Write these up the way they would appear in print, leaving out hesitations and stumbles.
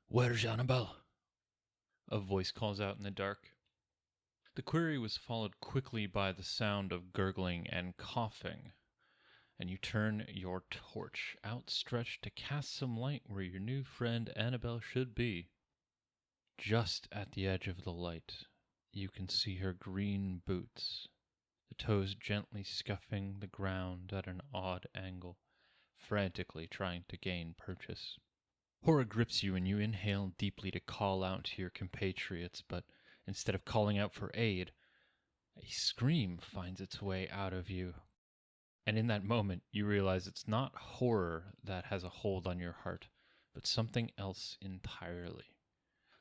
Where's Annabelle? A voice calls out in the dark. The query was followed quickly by the sound of gurgling and coughing, and you turn your torch outstretched to cast some light where your new friend Annabelle should be. Just at the edge of the light, you can see her green boots, the toes gently scuffing the ground at an odd angle, frantically trying to gain purchase. Horror grips you and you inhale deeply to call out to your compatriots, but instead of calling out for aid, a scream finds its way out of you. And in that moment, you realize it's not horror that has a hold on your heart, but something else entirely.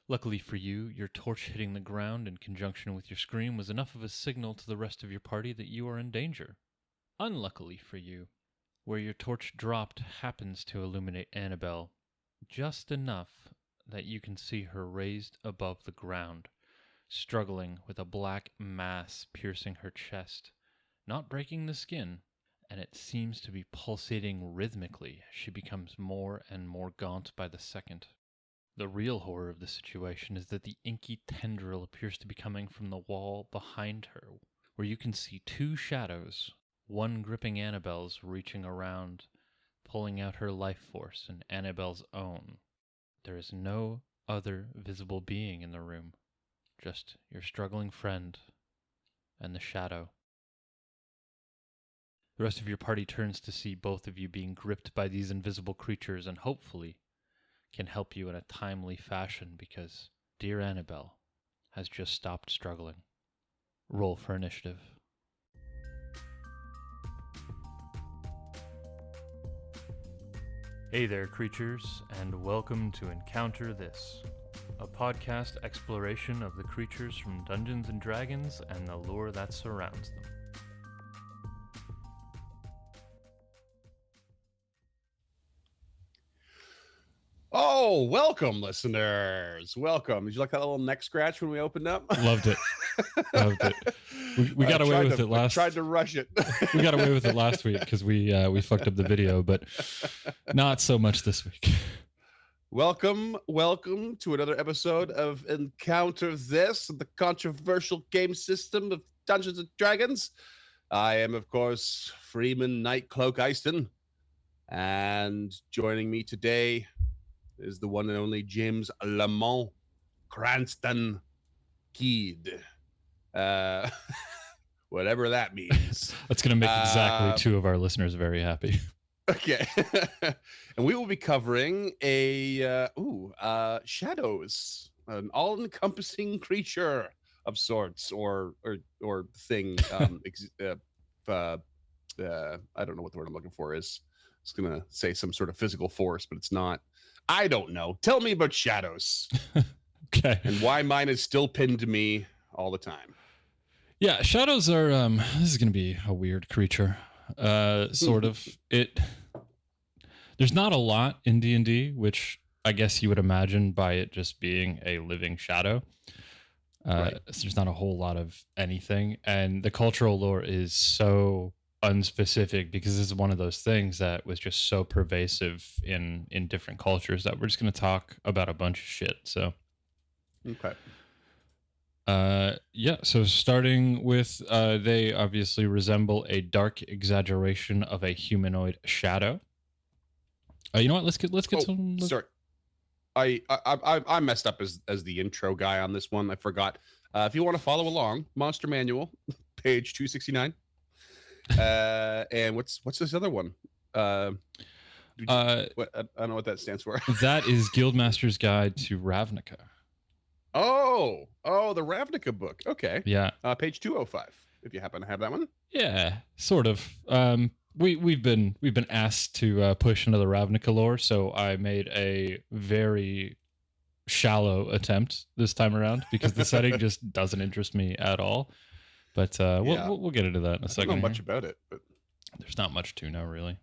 Luckily for you, your torch hitting the ground in conjunction with your scream was enough of a signal to the rest of your party that you are in danger. Unluckily for you, where your torch dropped happens to illuminate Annabelle, just enough that you can see her raised above the ground, struggling with a black mass piercing her chest, not breaking the skin, and it seems to be pulsating rhythmically as she becomes more and more gaunt by the second. The real horror of the situation is that the inky tendril appears to be coming from the wall behind her, where you can see two shadows, one gripping Annabelle's, reaching around, pulling out her life force and Annabelle's own. There is no other visible being in the room, just your struggling friend and the shadow. The rest of your party turns to see both of you being gripped by these invisible creatures and hopefully can help you in a timely fashion because dear Annabelle has just stopped struggling. Roll for initiative. Hey there, creatures, and welcome to Encounter This, a podcast exploration of the creatures from Dungeons & Dragons and the lore that surrounds them. Oh, welcome, listeners. Welcome. Did you like that little neck scratch when we opened up? Loved it. Loved it. We got away with it last. Tried to rush it. We got away with it last week because we fucked up the video, but not so much this week. Welcome to another episode of Encounter This, the controversial game system of Dungeons and Dragons. I am, of course, Freeman Nightcloak Easton, and joining me today is the one and only James Lamont Cranston Keed. Whatever that means. That's going to make exactly two of our listeners very happy. Okay. And we will be covering shadows, an all-encompassing creature of sorts or thing. I don't know what the word I'm looking for is. I was going to say some sort of physical force, but it's not. I don't know. Tell me about shadows. Okay. And why mine is still pinned to me all the time. Yeah, shadows are this is going to be a weird creature. Sort of. There's not a lot in D&D, which I guess you would imagine by it just being a living shadow. Right. So there's not a whole lot of anything, and the cultural lore is so unspecific because this is one of those things that was just so pervasive in different cultures that we're just going to talk about a bunch of shit. So okay. So starting with they obviously resemble a dark exaggeration of a humanoid shadow. You know what, let's get some. Sorry, I messed up as the intro guy on this one. I forgot. If you want to follow along, Monster Manual, page 269. And what's this other one? I don't know what that stands for. That is Guildmaster's Guide to Ravnica. Oh, the Ravnica book. Okay. Yeah. Page 205, if you happen to have that one. Yeah, sort of. We've been asked to push into the Ravnica lore, so I made a very shallow attempt this time around because the setting just doesn't interest me at all. But we'll get into that in a second. I don't know much about it, but there's not much to know, really.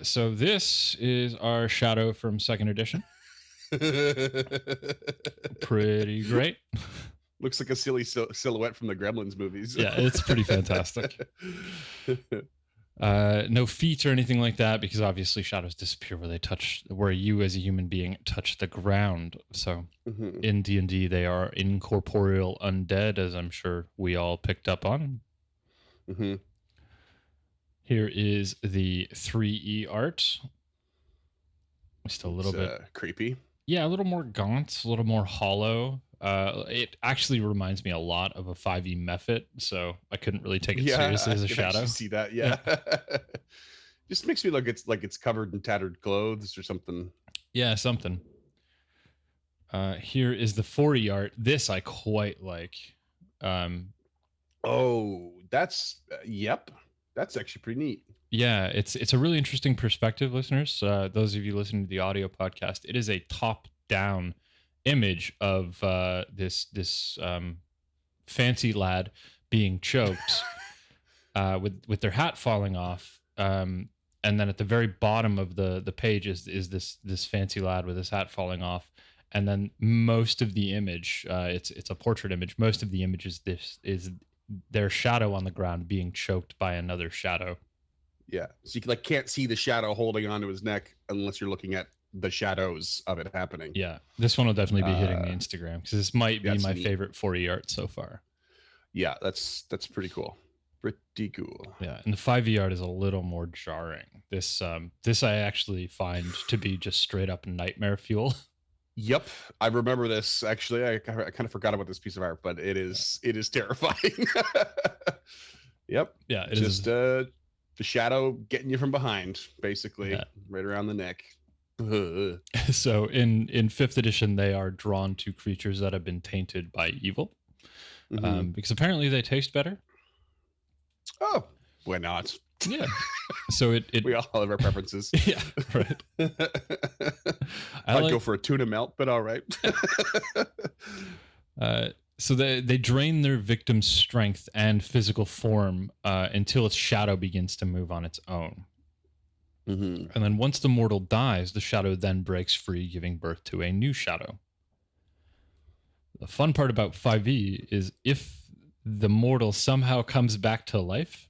So this is our shadow from 2nd edition. Pretty great. Looks like a silly silhouette from the Gremlins movies. Yeah, it's pretty fantastic. No feet or anything like that, because obviously shadows disappear where you as a human being touch the ground. So Mm-hmm. in D&D, they are incorporeal undead, as I'm sure we all picked up on. Mm-hmm. Here is the 3E art. Just a little bit creepy. Yeah, a little more gaunt, a little more hollow. It actually reminds me a lot of a 5e Mephit, so I couldn't really take it Yeah, seriously I as a can actually shadow. see that. Yeah. Yeah. Just makes me look like it's covered in tattered clothes or something. Yeah, something. Here is the 4e art. This I quite like. Oh, that's yep. That's actually pretty neat. Yeah, it's a really interesting perspective, listeners. Those of you listening to the audio podcast, it is a top-down image of this fancy lad being choked with their hat falling off. And then at the very bottom of the page is this fancy lad with his hat falling off. And then most of the image, it's a portrait image. Most of the image is their shadow on the ground being choked by another shadow. Yeah, so you can't see the shadow holding onto his neck unless you're looking at the shadows of it happening. Yeah, this one will definitely be hitting the Instagram because this might be my favorite 4E art so far. Yeah, that's pretty cool. Pretty cool. Yeah, and the 5e art is a little more jarring. This I actually find to be just straight up nightmare fuel. Yep, I remember this actually. I kind of forgot about this piece of art, but it is terrifying. Yep. Yeah, it just is. The shadow getting you from behind, basically, right around the neck. So in 5th edition, they are drawn to creatures that have been tainted by evil, because apparently they taste better. Oh, why not? Yeah. So we all have our preferences. Yeah, right. I'd go for a tuna melt, but all right. So they drain their victim's strength and physical form until its shadow begins to move on its own. And then once the mortal dies, the shadow then breaks free, giving birth to a new shadow. The fun part about 5e is if the mortal somehow comes back to life,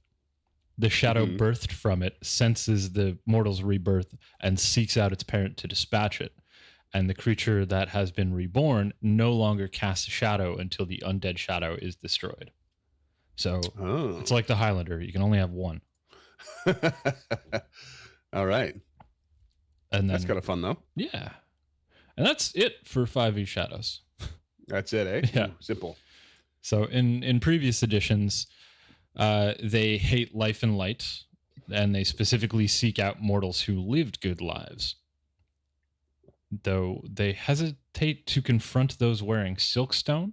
the shadow birthed from it senses the mortal's rebirth and seeks out its parent to dispatch it. And the creature that has been reborn no longer casts a shadow until the undead shadow is destroyed. So it's like the Highlander. You can only have one. All right. And that's kind of fun, though. Yeah. And that's it for 5e Shadows. That's it, eh? Yeah. Ooh, simple. So in previous editions, they hate life and light, and they specifically seek out mortals who lived good lives. Though they hesitate to confront those wearing silkstone.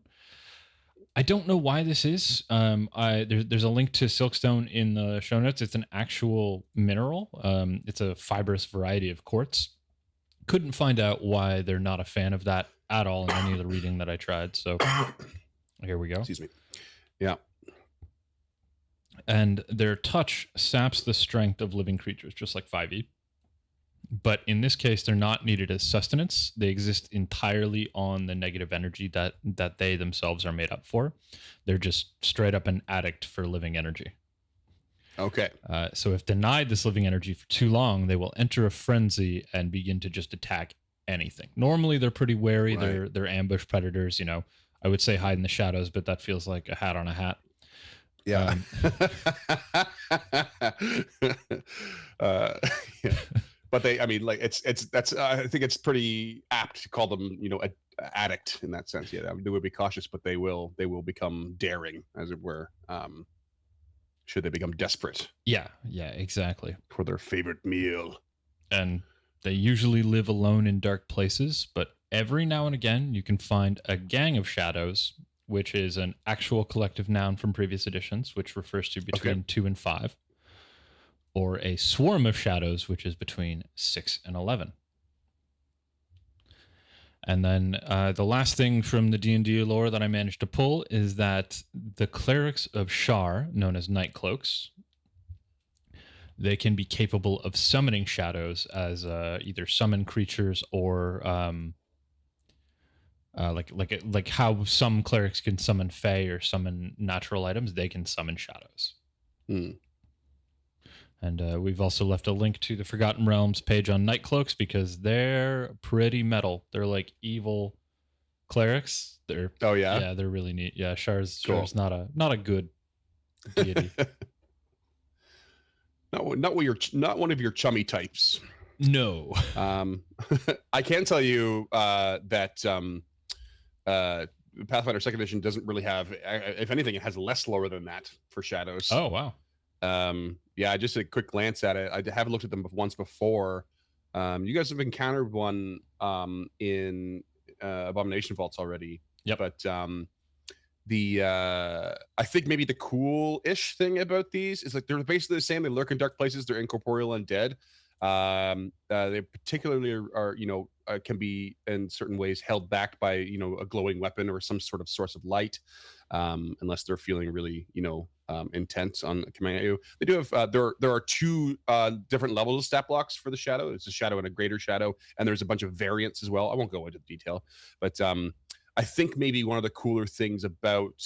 I don't know why this is. There's a link to silkstone in the show notes. It's an actual mineral. It's a fibrous variety of quartz. Couldn't find out why they're not a fan of that at all in any of the reading that I tried. So here we go. Excuse me. Yeah. And their touch saps the strength of living creatures, just like 5e. But in this case, they're not needed as sustenance. They exist entirely on the negative energy that they themselves are made up for. They're just straight up an addict for living energy. Okay. So if denied this living energy for too long, they will enter a frenzy and begin to just attack anything. Normally, they're pretty wary. Right. They're ambush predators. You know, I would say hide in the shadows, but that feels like a hat on a hat. Yeah. Yeah. But I think it's pretty apt to call them, an addict in that sense. Yeah, they would be cautious, but they will become daring, as it were, should they become desperate. Yeah, exactly. For their favorite meal. And they usually live alone in dark places, but every now and again you can find a gang of shadows, which is an actual collective noun from previous editions, which refers to between 2 and 5. Or a swarm of shadows, which is between 6 and 11. And then the last thing from the D&D lore that I managed to pull is that the clerics of Shar, known as Night Cloaks, they can be capable of summoning shadows as either summon creatures or like how some clerics can summon fae or summon natural items. They can summon shadows. And we've also left a link to the Forgotten Realms page on Night Cloaks because they're pretty metal. They're like evil clerics. Oh yeah, they're really neat. Yeah, Char's cool. not a good deity. not one of your chummy types. No. I can tell you that Pathfinder Second Edition doesn't really have. If anything, it has less lore than that for shadows. Oh wow. Yeah, just a quick glance at it. I haven't looked at them once before. You guys have encountered one in Abomination Vaults already. Yep. But I think maybe the cool-ish thing about these is like they're basically the same. They lurk in dark places. They're incorporeal undead. They particularly are can be in certain ways held back by a glowing weapon or some sort of source of light, unless they're feeling really intent on coming at you. They do have there are two different levels of stat blocks for the shadow. It's a shadow and a greater shadow, and there's a bunch of variants as well. I won't go into detail, but I think maybe one of the cooler things about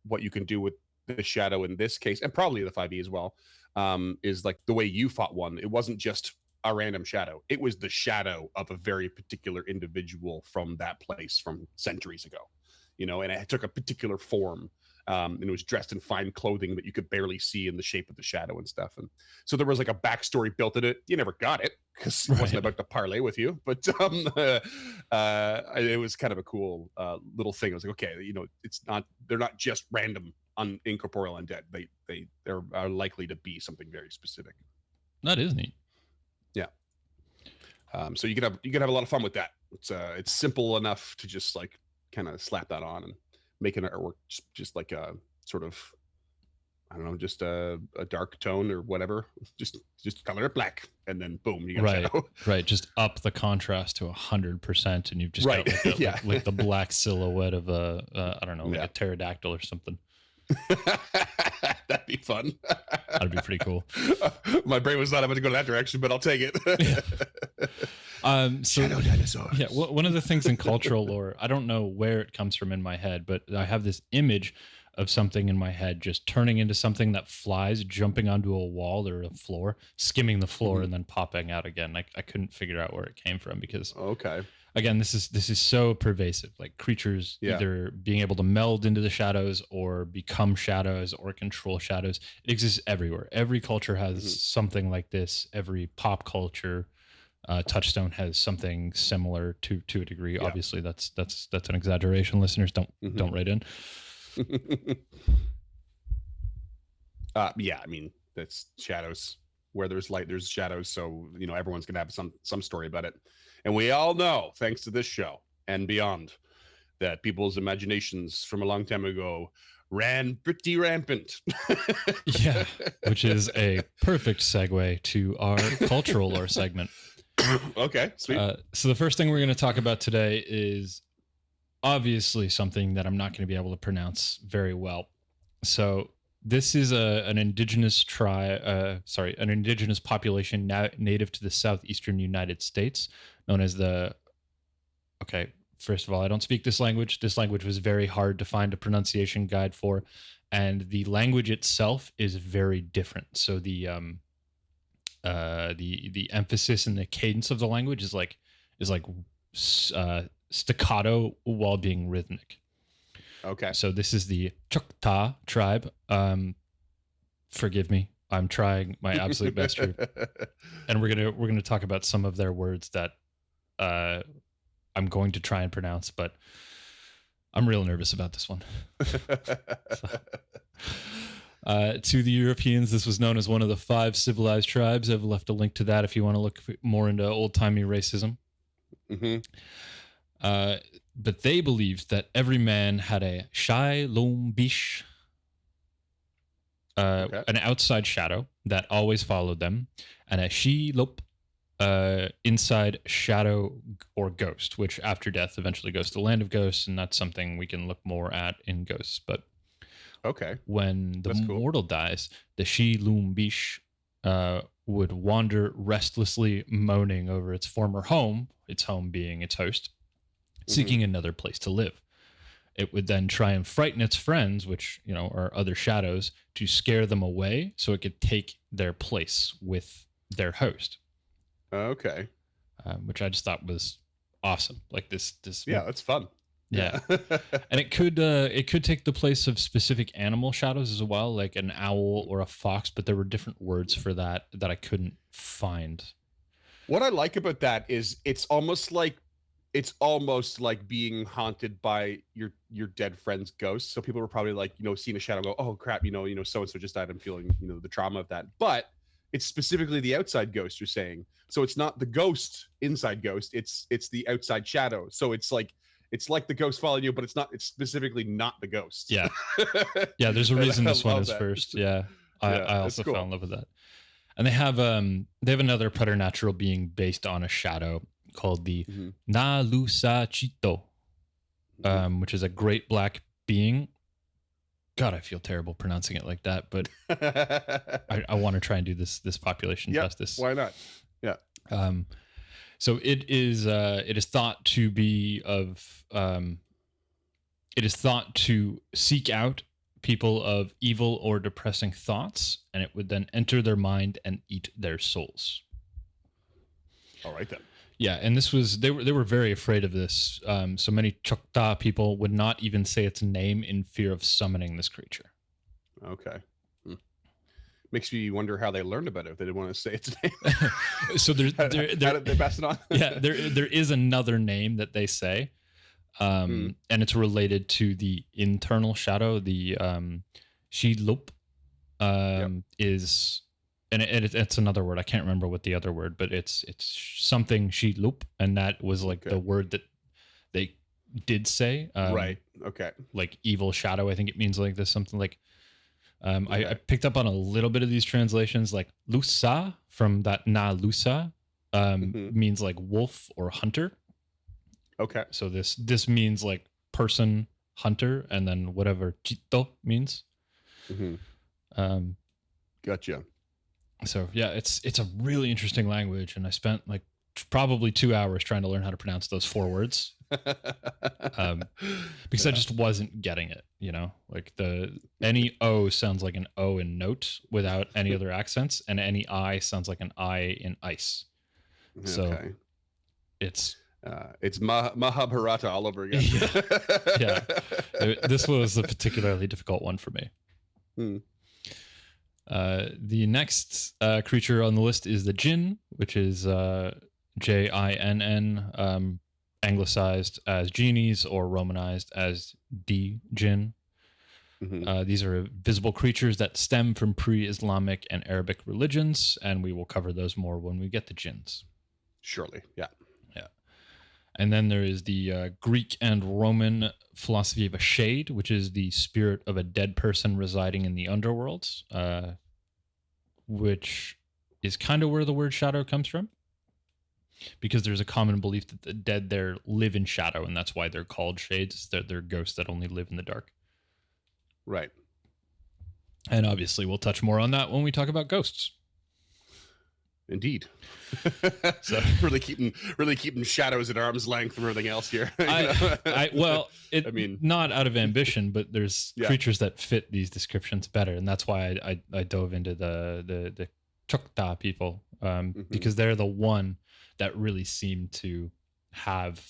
what you can do with the shadow in this case, and probably the 5e as well, is like the way you fought one. It wasn't just a random shadow. It was the shadow of a very particular individual from that place from centuries ago, and it took a particular form. And it was dressed in fine clothing that you could barely see in the shape of the shadow and stuff. And so there was like a backstory built in it. You never got it because it wasn't about to parlay with you, but it was kind of a cool little thing. I was like, okay, they're not just random incorporeal undead. They are likely to be something very specific. That is neat. Yeah. So you can have a lot of fun with that. It's simple enough to just like kind of slap that on and make an artwork just like a sort of, I don't know, just a dark tone or whatever. Just color it black, and then boom, you got shadow. Right. Just up the contrast to 100%, and you've just got like the black silhouette of I don't know, like a pterodactyl or something. That'd be fun. That'd be pretty cool. My brain was not about to go that direction, but I'll take it. Shadow dinosaurs. Yeah, one of the things in cultural lore, I don't know where it comes from in my head, but I have this image of something in my head just turning into something that flies, jumping onto a wall or a floor, skimming the floor, and then popping out again. I couldn't figure out where it came from because again, this is so pervasive. Like creatures either being able to meld into the shadows or become shadows or control shadows. It exists everywhere. Every culture has something like this. Every pop culture touchstone has something similar to a degree. Yeah. Obviously, that's an exaggeration. Listeners, don't write in. Yeah, I mean, that's shadows. Where there's light, there's shadows. So everyone's gonna have some story about it. And we all know, thanks to this show and beyond, that people's imaginations from a long time ago ran pretty rampant. Yeah, which is a perfect segue to our cultural lore segment. Okay, sweet. So the first thing we're going to talk about today is obviously something that I'm not going to be able to pronounce very well. So this is an indigenous an indigenous population native to the southeastern United States, known as first of all, I don't speak this language. This language was very hard to find a pronunciation guide for, and the language itself is very different. So the emphasis and the cadence of the language is like staccato while being rhythmic. Okay. So this is the Choctaw tribe. Forgive me. I'm trying my absolute best here. And we're gonna talk about some of their words that I'm going to try and pronounce, but I'm real nervous about this one. To the Europeans, this was known as one of the 5 civilized tribes. I've left a link to that if you want to look more into old-timey racism. But they believed that every man had a Shai Lom Bish, an outside shadow that always followed them, and a Shi Lop, inside shadow or ghost, which after death eventually goes to the land of ghosts, and that's something we can look more at in Ghosts. But when the mortal dies, the Shi Lum Bish would wander restlessly, moaning over its former home, its home being its host, seeking another place to live. it would then try and frighten its friends, which, are other shadows, to scare them away so it could take their place with their host. Okay. Which I just thought was awesome. Like this. Yeah, that's fun. Yeah. And it could take the place of specific animal shadows as well, like an owl or a fox, but there were different words for that I couldn't find. What I like about that is it's almost like being haunted by your dead friend's ghost. So people were probably like, seeing a shadow go, oh crap, so and so just died. I'm feeling, the trauma of that. But it's specifically the outside ghost you're saying. So it's not the ghost inside ghost. It's the outside shadow. So it's like the ghost following you, but it's specifically not the ghost. Yeah. Yeah. There's a reason this one is that. first. Yeah. I also cool. fell in love with that. And they have another preternatural being based on a shadow called the Na Lusa Chito, which is a great black being. God, I feel terrible pronouncing it like that, but I want to try and do this population justice. Why not? Yeah. So it is thought to be it is thought to seek out people of evil or depressing thoughts, and it would then enter their mind and eat their souls. All right then. Yeah, and they were very afraid of this. So many Choctaw people would not even say its name in fear of summoning this creature. Okay. Makes me wonder how they learned about it if they didn't want to say its name. So how did they pass it on? Yeah, there is another name that they say, and it's related to the internal shadow. The Shilup is. And it's another word. I can't remember what the other word, but it's something Shilup, and that was like the word that they did say. Right. Okay. Like evil shadow, I think it means like this, something like. I picked up on a little bit of these translations, like Lusa from that Na Lusa means like wolf or hunter. Okay. So this means like person, hunter, and then whatever Chito means. Gotcha. So yeah, it's a really interesting language, and I spent like probably 2 hours trying to learn how to pronounce those 4 words, because I just wasn't getting it. Like any O sounds like an O in note without any other accents, and any I sounds like an I in ice. So it's Mahabharata all over again. Yeah. This was a particularly difficult one for me. The next creature on the list is the Jinn, which is Jinn, anglicized as genies or romanized as D-Jinn. These are visible creatures that stem from pre-Islamic and Arabic religions, and we will cover those more when we get to jinns. Surely, yeah. And then there is the Greek and Roman philosophy of a shade, which is the spirit of a dead person residing in the underworlds, which is kind of where the word shadow comes from, because there's a common belief that the dead there live in shadow, and that's why they're called shades. They're ghosts that only live in the dark. Right. And obviously we'll touch more on that when we talk about ghosts. Indeed. So really keeping shadows at arm's length from everything else here. Not out of ambition, but there's creatures that fit these descriptions better, and that's why I dove into the Choctaw people, because they're the one that really seemed to have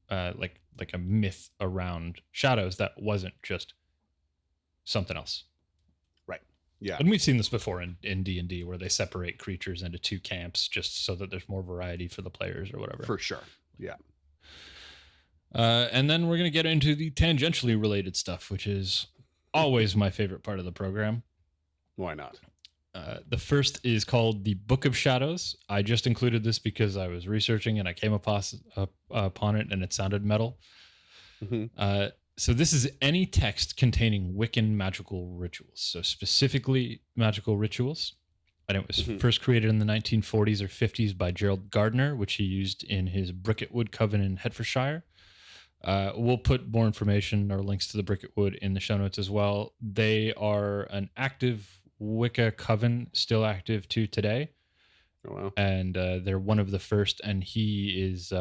like a myth around shadows that wasn't just something else. Yeah. And we've seen this before in D&D, where they separate creatures into 2 camps just so that there's more variety for the players or whatever. For sure. Yeah. And then we're going to get into the tangentially related stuff, which is always my favorite part of the program. Why not? The first is called the Book of Shadows. I just included this because I was researching and I came upon it, and it sounded metal. So this is any text containing Wiccan magical rituals. So specifically magical rituals. And it was first created in the 1940s or 50s by Gerald Gardner, which he used in his Bricket Wood Coven in Hertfordshire. We'll put more information or links to the Bricket Wood in the show notes as well. They are an active Wicca coven, still active to today. Oh, wow. And they're one of the first, and he is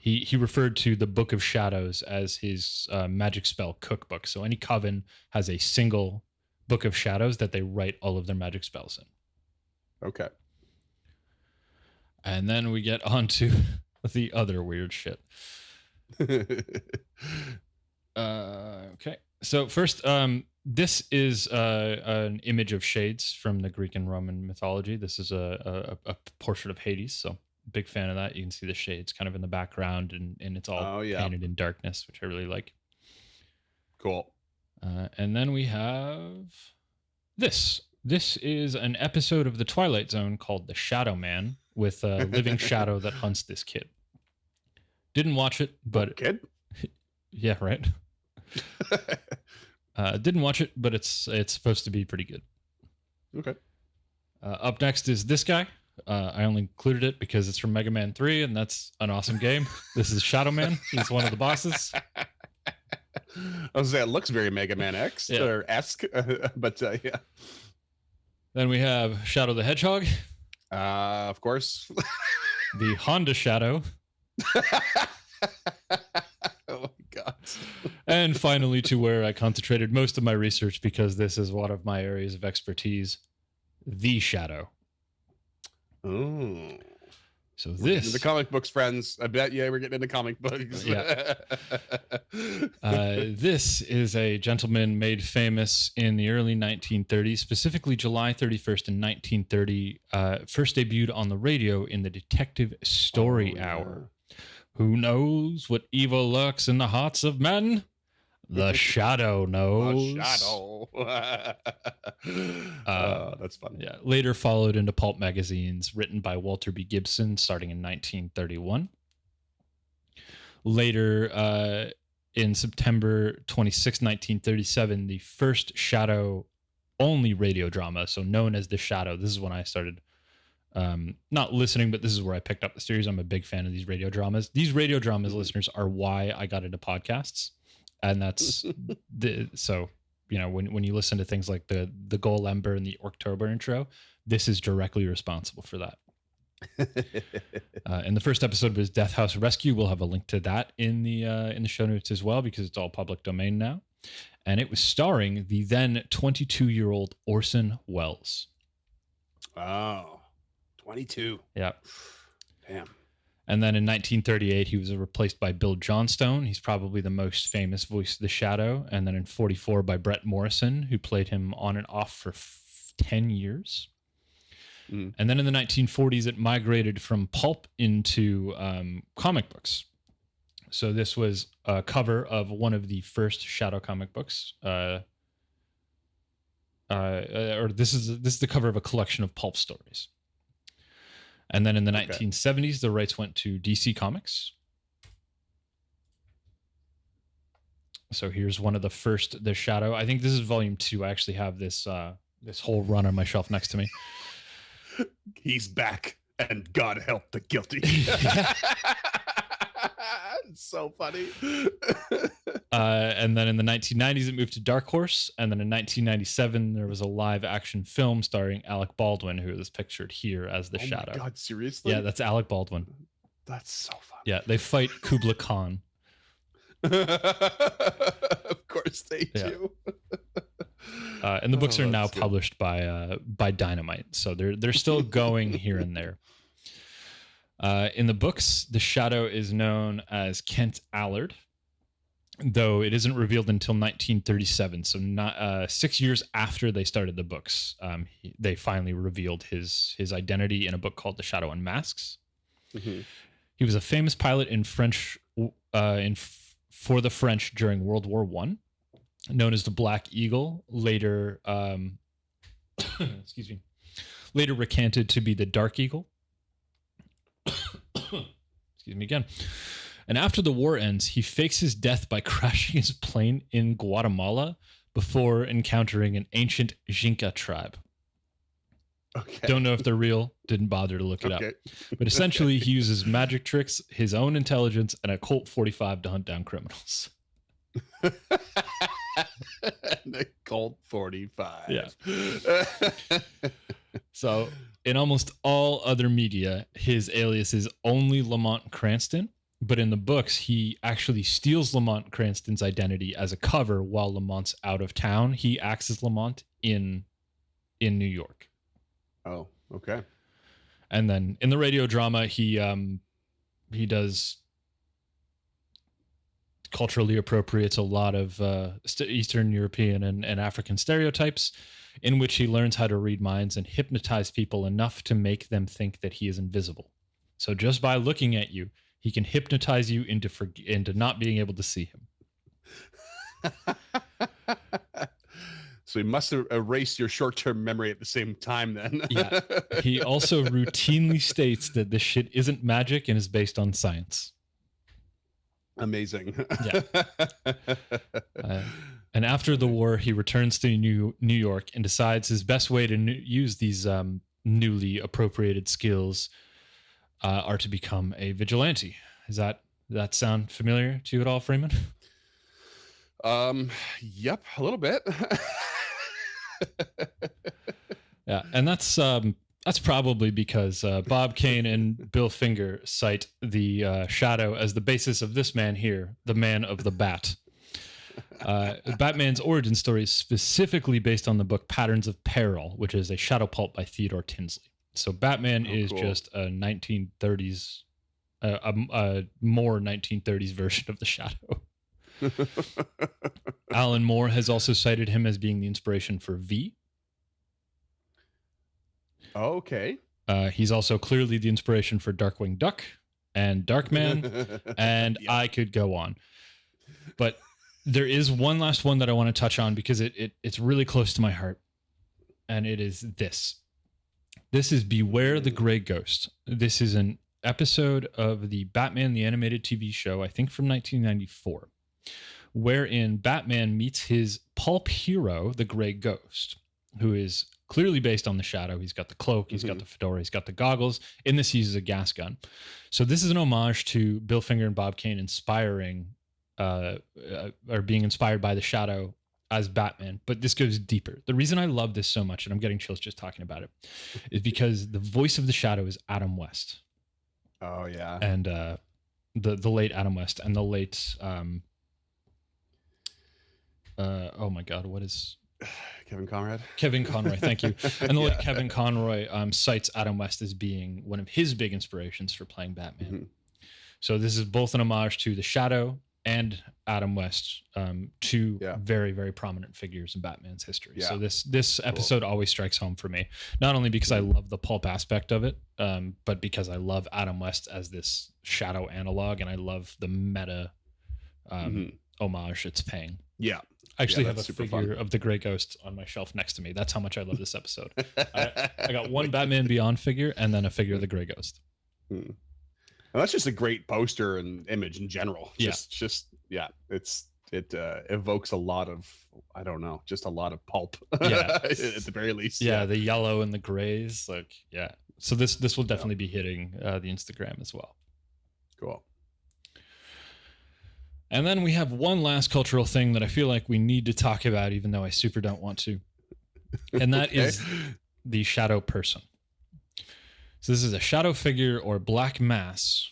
He referred to the Book of Shadows as his magic spell cookbook. So any coven has a single Book of Shadows that they write all of their magic spells in. Okay. And then we get on to the other weird shit. Okay. So first, this is an image of shades from the Greek and Roman mythology. This is a portrait of Hades. So big fan of that. You can see the shades kind of in the background, and it's all painted in darkness, which I really like. Cool. And then we have this. This is an episode of The Twilight Zone called The Shadow Man, with a living shadow that hunts this kid. Didn't watch it, but kid. Yeah, right. Didn't watch it, but it's supposed to be pretty good. Okay. Up next is this guy. I only included it because it's from Mega Man 3, and that's an awesome game. This is Shadow Man. He's one of the bosses. I was saying it looks very Mega Man X or esque, but yeah. Then we have Shadow the Hedgehog. Of course. The Honda Shadow. Oh my god. And finally, to where I concentrated most of my research because this is one of my areas of expertise, the Shadow. Oh. So this... The comic books, friends. I bet we're getting into comic books. Yeah. This is a gentleman made famous in the early 1930s, specifically July 31st in 1930, first debuted on the radio in the Detective Story Hour. Who knows what evil lurks in the hearts of men? The Shadow knows. The Shadow. That's fun. Yeah. Later followed into pulp magazines, written by Walter B. Gibson, starting in 1931. Later, in September 26, 1937, the first Shadow-only radio drama, so known as The Shadow. This is when I started not listening, but this is where I picked up the series. I'm a big fan of these radio dramas. These radio dramas, listeners, are why I got into podcasts. And that's so, you know, when you listen to things like the Golember and the October intro, this is directly responsible for that. And the first episode was Death House Rescue. We'll have a link to that in the show notes as well, because it's all public domain now. And it was starring the then 22-year-old Orson Welles. Oh, 22. Yeah. Damn. And then in 1938, he was replaced by Bill Johnstone. He's probably the most famous voice of the Shadow. And then in 44 by Brett Morrison, who played him on and off for 10 years. Mm. And then in the 1940s, it migrated from pulp into comic books. So this was a cover of one of the first Shadow comic books. Or this is the cover of a collection of pulp stories. And then in the 1970s, the rights went to DC Comics. So here's one of the first, The Shadow. I think this is volume 2. I actually have this this whole run on my shelf next to me. He's back, and God help the guilty. It's so funny. And then in the 1990s, it moved to Dark Horse. And then in 1997, there was a live action film starring Alec Baldwin, who is pictured here as the Shadow. Oh my God, seriously? Yeah, that's Alec Baldwin. That's so funny. Yeah, they fight Kubla Khan. Of course they do. And the books are now published by Dynamite, so they're still going here and there. In the books, the Shadow is known as Kent Allard, though it isn't revealed until 1937. So not 6 years after they started the books, they finally revealed his identity in a book called The Shadow Unmasks. Mm-hmm. He was a famous pilot in French for the French during World War I, known as the Black Eagle. Later, excuse me, later recanted to be the Dark Eagle. Excuse me again. And after the war ends, he fakes his death by crashing his plane in Guatemala before encountering an ancient Xinca tribe. Okay. Don't know if they're real. Didn't bother to look it up. But essentially, he uses magic tricks, his own intelligence, and a Colt 45 to hunt down criminals. The Colt 45. Yeah. So, in almost all other media, his alias is only Lamont Cranston. But in the books, he actually steals Lamont Cranston's identity as a cover while Lamont's out of town. He acts as Lamont in New York. Oh, okay. And then in the radio drama, he does culturally appropriates a lot of Eastern European and African stereotypes, in which he learns how to read minds and hypnotize people enough to make them think that he is invisible. So just by looking at you, he can hypnotize you into not being able to see him. So he must have erased your short-term memory at the same time then. Yeah. He also routinely states that this shit isn't magic and is based on science. Amazing. Yeah. And after the war, he returns to New York and decides his best way to use these newly appropriated skills are to become a vigilante. Does that sound familiar to you at all, Freeman? Yep, a little bit. Yeah, and that's probably because Bob Kane and Bill Finger cite the Shadow as the basis of this man here, the Man of the Bat. Batman's origin story is specifically based on the book Patterns of Peril, which is a shadow pulp by Theodore Tinsley. So Batman is cool. just a 1930s, a more 1930s version of the Shadow. Alan Moore has also cited him as being the inspiration for V. Okay. He's also clearly the inspiration for Darkwing Duck and Darkman, and yeah. I could go on. But there is one last one that I want to touch on because it's really close to my heart, and it is this. This is Beware the Grey Ghost. This is an episode of the Batman the Animated TV show, I think from 1994, wherein Batman meets his pulp hero, the Grey Ghost, who is clearly based on the Shadow. He's got the cloak, he's got the fedora, he's got the goggles. In this, he uses a gas gun. So this is an homage to Bill Finger and Bob Kane or being inspired by the Shadow as Batman, but this goes deeper. The reason I love this so much, and I'm getting chills just talking about it, is because the voice of the Shadow is Adam West. Oh yeah. And the late Adam West and the late oh my God, what is Kevin Conroy? Kevin Conroy, thank you. And the late Kevin Conroy cites Adam West as being one of his big inspirations for playing Batman. Mm-hmm. So this is both an homage to the Shadow and Adam West, two very, very prominent figures in Batman's history. Yeah. So this episode always strikes home for me, not only because I love the pulp aspect of it, but because I love Adam West as this Shadow analog, and I love the meta homage it's paying. Yeah. I actually have a figure of the Grey Ghost on my shelf next to me. That's how much I love this episode. I got one Batman Beyond figure and then a figure of the Grey Ghost. And that's just a great poster and image in general. It evokes a lot of, I don't know, just a lot of pulp. Yeah, at the very least. Yeah, the yellow and the grays, So this will definitely be hitting the Instagram as well. Cool. And then we have one last cultural thing that I feel like we need to talk about, even though I super don't want to. And that is the shadow person. So this is a shadow figure or black mass.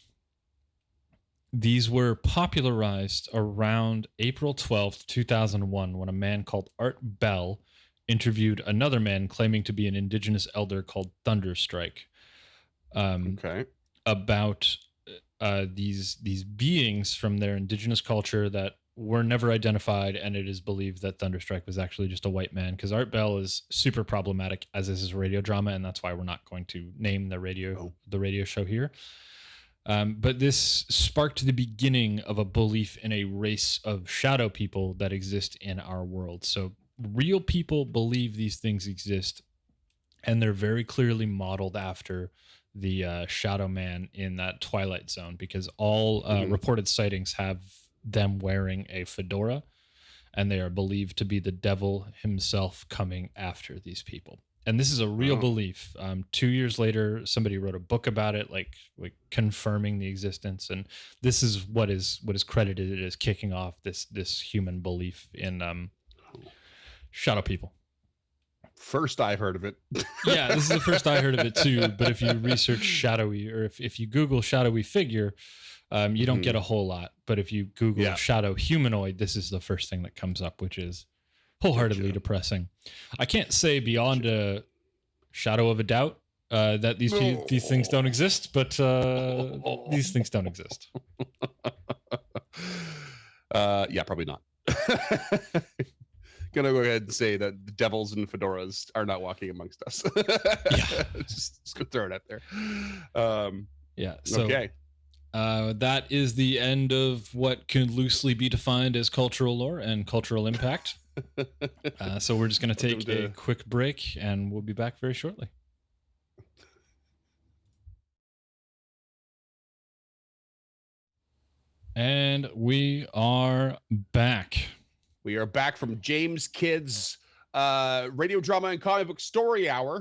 These were popularized around April 12th, 2001, when a man called Art Bell interviewed another man claiming to be an indigenous elder called Thunderstrike. About these beings from their indigenous culture that were never identified, and it is believed that Thunderstrike was actually just a white man, because Art Bell is super problematic, as is his radio drama, and that's why we're not going to name the radio show here. But this sparked the beginning of a belief in a race of shadow people that exist in our world. So real people believe these things exist, and they're very clearly modeled after the Shadow Man in that Twilight Zone, because all reported sightings have them wearing a fedora, and they are believed to be the devil himself coming after these people. And this is a real belief. 2 years later, somebody wrote a book about it, like confirming the existence, and this is what is credited as kicking off this human belief in shadow people. First I heard of it. Yeah, this is the first I heard of it too. But if you research shadowy, or if you Google shadowy figure, You don't get a whole lot, but if you Google Yeah. shadow humanoid, this is the first thing that comes up, which is wholeheartedly Gotcha. depressing. I can't say beyond a shadow of a doubt that these things don't exist, but these things don't exist. Yeah, probably not. Gonna go ahead and say that the devils and fedoras are not walking amongst us. Yeah. just go throw it out there. Yeah. So, Okay. that is the end of what can loosely be defined as cultural lore and cultural impact. So we're just going to take a quick break, and we'll be back very shortly. And we are back. We are back from James Kidd's radio drama and comic book story hour.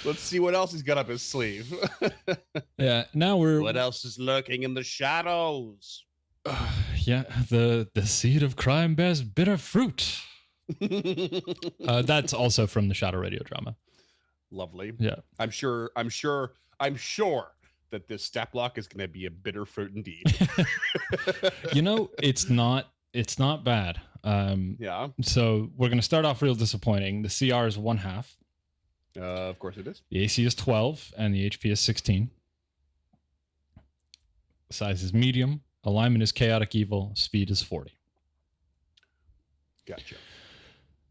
Let's see what else he's got up his sleeve. Yeah, now what else is lurking in the shadows? Yeah, the seed of crime bears bitter fruit. That's also from the Shadow radio drama. Lovely. Yeah. I'm sure that this stat block is going to be a bitter fruit indeed. You know, it's not bad. Yeah. So we're going to start off real disappointing. The CR is 1/2. Of course it is. The AC is 12 and the HP is 16. Size is medium. Alignment is chaotic evil. Speed is 40. Gotcha.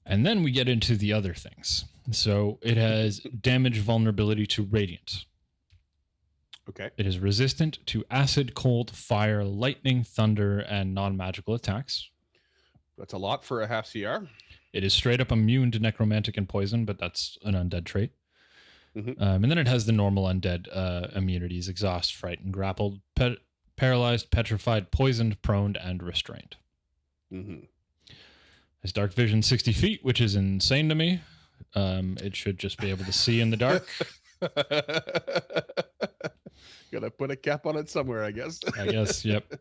And then we get into the other things. So it has damage vulnerability to radiant. Okay. It is resistant to acid, cold, fire, lightning, thunder, and non-magical attacks. That's a lot for a half CR. It is straight up immune to necromantic and poison, but that's an undead trait. And then it has the normal undead immunities: exhaust, frightened, grappled, paralyzed, petrified, poisoned, prone, and restrained. Has dark vision 60 feet, which is insane to me. It should just be able to see in the dark. Gotta put a cap on it somewhere, I guess. Yep.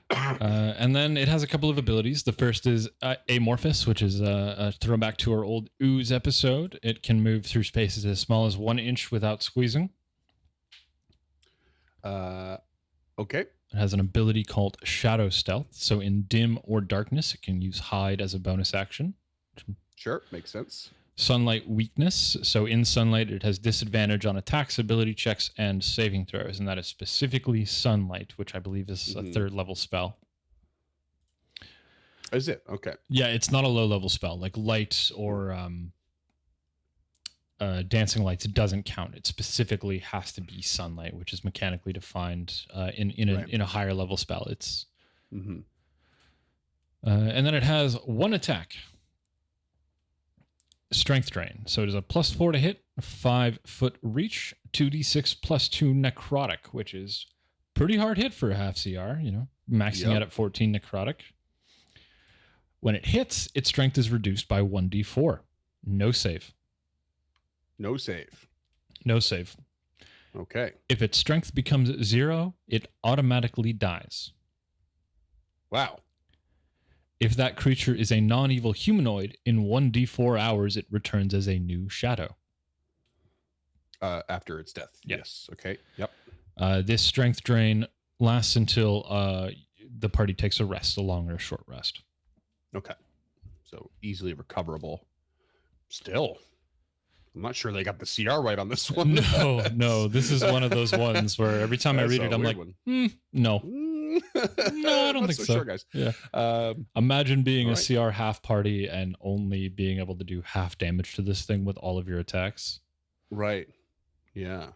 And then it has a couple of abilities. The first is Amorphous, which is a throwback to our old Ooze episode. It can move through spaces as small as 1 inch without squeezing. Okay. It has an ability called Shadow Stealth. So in dim or darkness, it can use Hide as a bonus action. Sure, makes sense. Sunlight Weakness. So in sunlight, it has disadvantage on attacks, ability checks, and saving throws. And that is specifically Sunlight, which I believe is a 3rd level spell. Is it? Okay. Yeah, it's not a low level spell. Like Light or Dancing Lights doesn't count. It specifically has to be Sunlight, which is mechanically defined in a higher level spell. It's and then it has 1 attack. Strength Drain. So it is a +4 to hit, 5-foot reach, 2d6 +2 necrotic, which is pretty hard hit for a half CR, maxing out at 14 necrotic. When it hits, its strength is reduced by 1d4. No save. No save. No save. Okay. If its strength becomes 0, it automatically dies. Wow. If that creature is a non-evil humanoid, in 1d4 hours, it returns as a new shadow. After its death. Yes. Okay. Yep. This strength drain lasts until the party takes a rest, a long or a short rest. Okay. So easily recoverable. Still, I'm not sure they got the CR right on this one. No. This is one of those ones where every time I read it, I'm like, no. No, I don't think so. Sure, guys. Yeah. Imagine being a CR half party and only being able to do half damage to this thing with all of your attacks. Right. Yeah.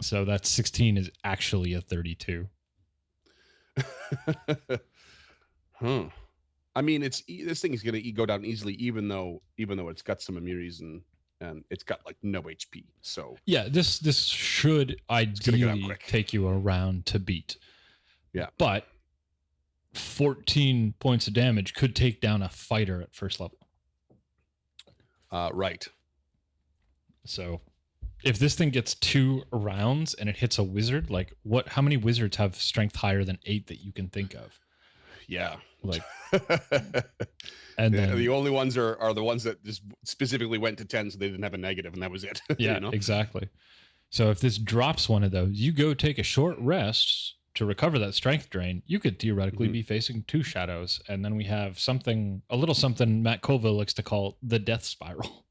So that 16 is actually a 32. I mean, this thing is going to go down easily, even though it's got some immunities and it's got like no HP. So yeah, this should ideally take you around to beat. Yeah. But 14 points of damage could take down a fighter at first level. Right. So if this thing gets 2 rounds and it hits a wizard, like how many wizards have strength higher than 8 that you can think of? Yeah. Like, and then the only ones are the ones that just specifically went to 10, so they didn't have a negative, and that was it. Yeah, exactly. So if this drops one of those, you go take a short rest to recover that strength drain. You could theoretically be facing 2 shadows, and then we have a little something Matt Colville likes to call the death spiral.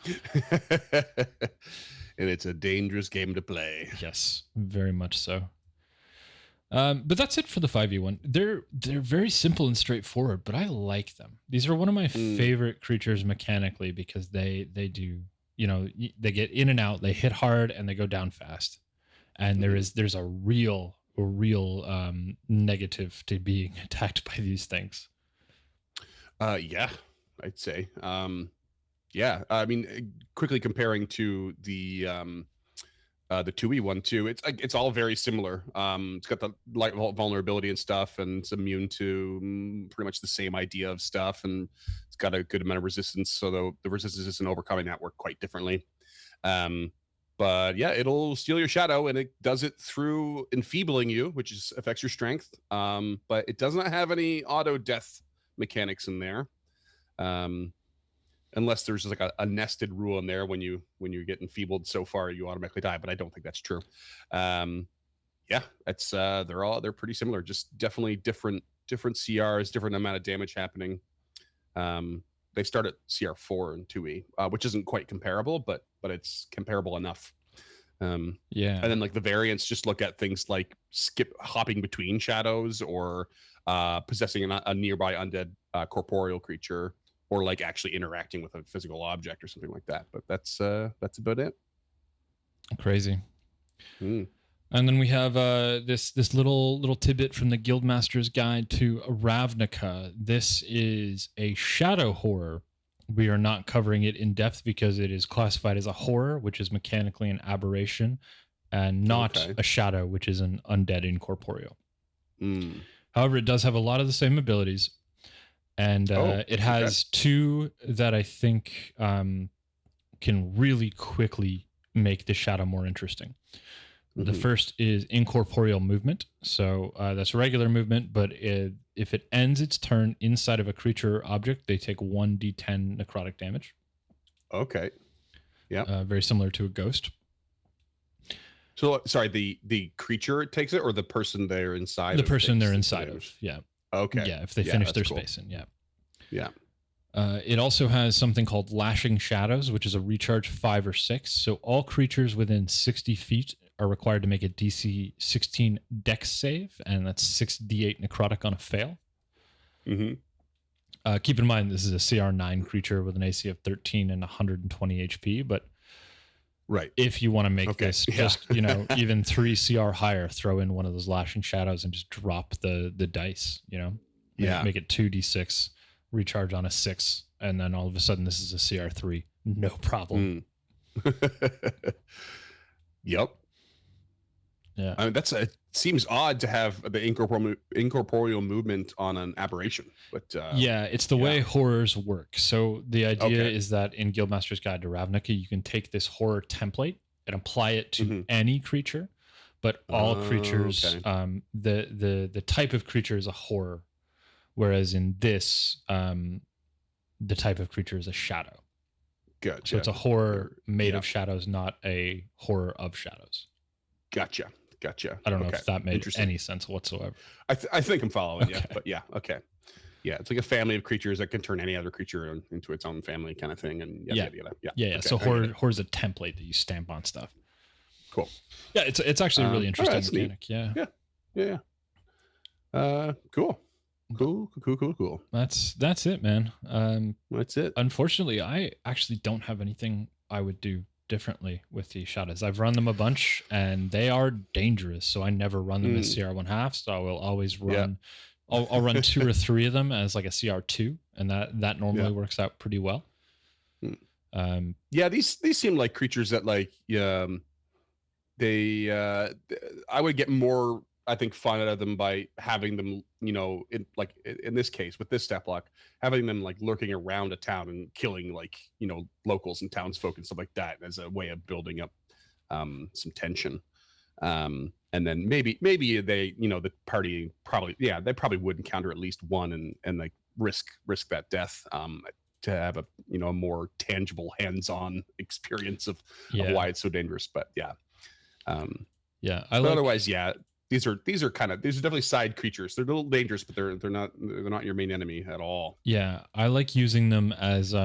And it's a dangerous game to play. Yes, very much so. But that's it for the 5e1. They're very simple and straightforward, but I like them. These are one of my favorite creatures mechanically because they do, they get in and out, they hit hard, and they go down fast. And there's a real negative to being attacked by these things. Yeah, I'd say. Yeah, I mean, quickly comparing to the 2e one too, it's all very similar. It's got the light vulnerability and stuff, and it's immune to pretty much the same idea of stuff, and it's got a good amount of resistance. So the resistance isn't overcoming that work quite differently. But yeah, it'll steal your shadow, and it does it through enfeebling you, which affects your strength. But it does not have any auto death mechanics in there. Unless there's just like a nested rule in there when you get enfeebled so far you automatically die, but I don't think that's true. Yeah, it's they're pretty similar, just definitely different CRs, different amount of damage happening. They start at CR4 and 2e, which isn't quite comparable, but it's comparable enough. Yeah, and then like the variants just look at things like hopping between shadows, or possessing a nearby undead corporeal creature, or like actually interacting with a physical object or something like that. But that's about it. Crazy. And then we have this little tidbit from the Guildmaster's Guide to Ravnica. This is a shadow horror. We are not covering it in depth because it is classified as a horror, which is mechanically an aberration, and not a shadow, which is an undead incorporeal. However, it does have a lot of the same abilities. And it has 2 that I think can really quickly make the shadow more interesting. The first is incorporeal movement. So that's regular movement, but if it ends its turn inside of a creature or object, they take 1d10 necrotic damage. Okay. Yeah. Very similar to a ghost. So, sorry, the creature takes it, or the person they're inside? The person they're inside of, yeah. Okay. Yeah, if they finish their space in, yeah. Yeah. It also has something called Lashing Shadows, which is a recharge 5 or 6. So all creatures within 60 feet are required to make a DC 16 Dex save, and that's 6d8 necrotic on a fail. Keep in mind, this is a CR9 creature with an AC of 13 and 120 HP, but if you want to make this just, even 3 CR higher, throw in one of those Lashing Shadows and just drop the dice, Make it 2d6, recharge on a 6, and then all of a sudden this is a CR3. No problem. Yep. Yeah. I mean, it seems odd to have the incorporeal movement on an aberration, but yeah, it's the way horrors work. So the idea is that in Guildmaster's Guide to Ravnica, you can take this horror template and apply it to any creature, but all creatures, the type of creature is a horror, whereas in this, the type of creature is a shadow. Gotcha. So it's a horror made of shadows, not a horror of shadows. Gotcha. I don't know if that made any sense whatsoever. I think I'm following you, but yeah, okay. Yeah, it's like a family of creatures that can turn any other creature into its own family kind of thing. And yeah. Okay, so horror is a template that you stamp on stuff. Cool. Yeah, it's actually a really interesting mechanic. Neat. Yeah. Cool. That's it, man. That's it. Unfortunately, I actually don't have anything I would do differently with the shadows. I've run them a bunch and they are dangerous, so I never run them as CR1/2. So I will always run I'll run 2 or 3 of them as like a CR2, and that normally works out pretty well. These seem like creatures that I would get more, I think, fun out of them by having them, in this case with this stat block, having them like lurking around a town and killing locals and townsfolk and stuff like that as a way of building up some tension. And then maybe they, the party probably would encounter at least one and like risk that death have a a more tangible, hands-on experience of why it's so dangerous. But yeah, but otherwise, yeah, these are definitely side creatures. They're a little dangerous, but they're not your main enemy at all. Yeah, I like using them as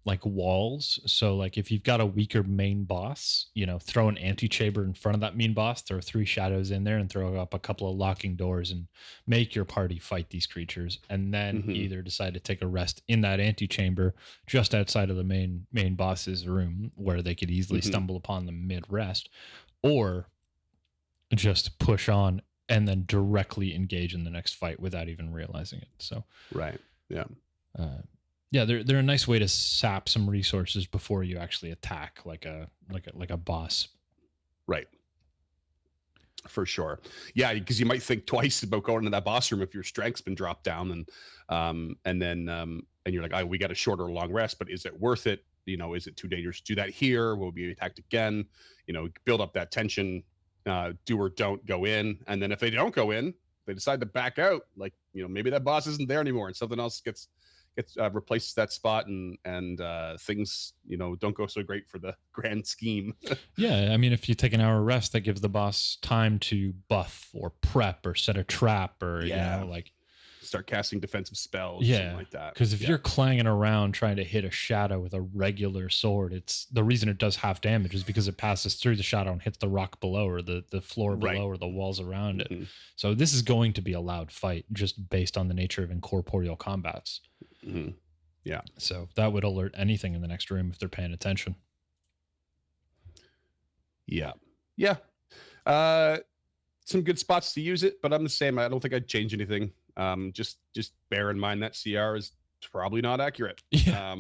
like walls. So like if you've got a weaker main boss, throw an antechamber in front of that main boss, throw 3 shadows in there and throw up a couple of locking doors and make your party fight these creatures, and then either decide to take a rest in that antechamber just outside of the main boss's room where they could easily stumble upon them mid-rest, or just push on and then directly engage in the next fight without even realizing it. So right, yeah, they're a nice way to sap some resources before you actually attack, like a boss. Right, for sure. Yeah, because you might think twice about going into that boss room if your strength's been dropped down, and you're like, oh, we got a short or long rest, but is it worth it? Is it too dangerous to do that here? Will we be attacked again? Build up that tension. Do or don't go in, and then if they don't go in, they decide to back out. Like maybe that boss isn't there anymore, and something else gets replaces that spot, and things don't go so great for the grand scheme. Yeah, I mean, if you take an hour rest, that gives the boss time to buff or prep or set a trap or start casting defensive spells, something like that. Because if you're clanging around trying to hit a shadow with a regular sword, it's the reason it does half damage is because it passes through the shadow and hits the rock below or the floor below or the walls around it. So this is going to be a loud fight just based on the nature of incorporeal combats. Yeah. So that would alert anything in the next room if they're paying attention. Yeah. Some good spots to use it, but I'm the same. I don't think I'd change anything. Just bear in mind that CR is probably not accurate. Yeah.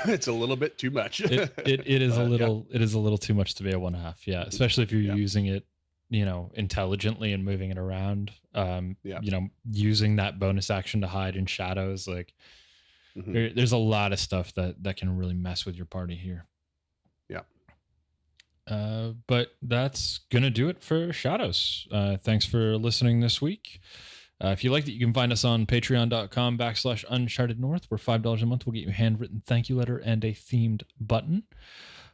It's a little bit too much. It is a little it is a little too much to be a 1/2. Yeah, especially if you're using it, intelligently and moving it around. Using that bonus action to hide in shadows, like there's a lot of stuff that can really mess with your party here. Yeah. But that's gonna do it for Shadows. Thanks for listening this week. If you liked it, you can find us on patreon.com/Uncharted North, where $5 a month will get you a handwritten thank you letter and a themed button.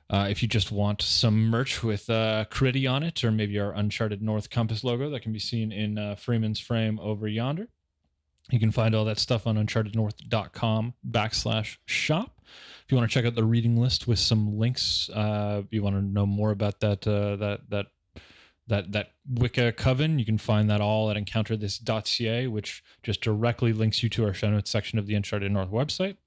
If you just want some merch with Critty on it, or maybe our Uncharted North compass logo that can be seen in Freeman's frame over yonder, you can find all that stuff on unchartednorth.com/shop. If you want to check out the reading list with some links, if you want to know more about that Wicca coven, you can find that all at encounterthis.ca, which just directly links you to our show notes section of the Uncharted North website.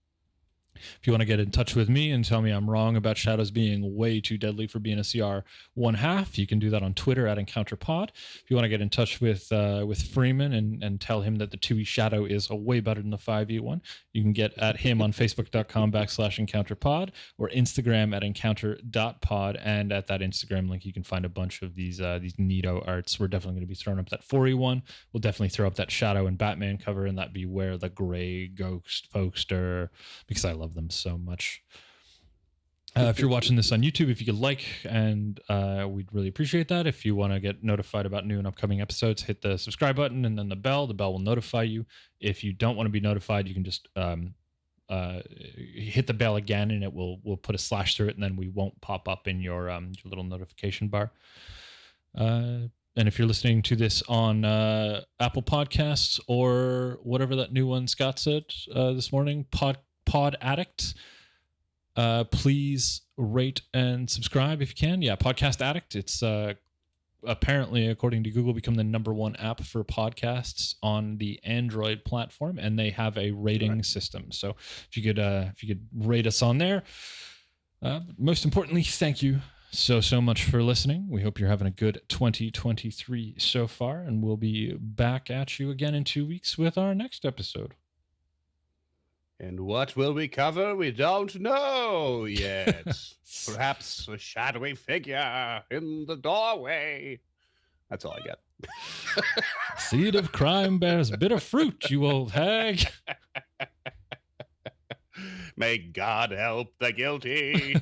If you want to get in touch with me and tell me I'm wrong about Shadows being way too deadly for being a CR 1/2, you can do that on Twitter at EncounterPod. If you want to get in touch with Freeman and tell him that the 2E Shadow is way better than the 5E one, you can get at him on facebook.com/EncounterPod or Instagram at encounter.pod. And at that Instagram link, you can find a bunch of these neato arts. We're definitely going to be throwing up that 4E one. We'll definitely throw up that Shadow and Batman cover and that Beware the Gray Ghost poster, because I love them so much. If you're watching this on YouTube, if you could like, and we'd really appreciate that. If you want to get notified about new and upcoming episodes, hit the subscribe button and then the bell. The bell will notify you. If you don't want to be notified, you can just hit the bell again, and we'll put a slash through it, and then we won't pop up in your little notification bar. And if you're listening to this on Apple Podcasts or whatever that new one Scott said this morning, Pod Addict, please rate and subscribe if you can. Yeah, Podcast Addict. It's apparently, according to Google, become the #1 app for podcasts on the Android platform, and they have a rating system. So if you could rate us on there. Most importantly, thank you so much for listening. We hope you're having a good 2023 so far, and we'll be back at you again in 2 weeks with our next episode. And what will we cover? We don't know yet. Perhaps a shadowy figure in the doorway. That's all I got. Seed of crime bears bitter fruit, you old hag. May God help the guilty.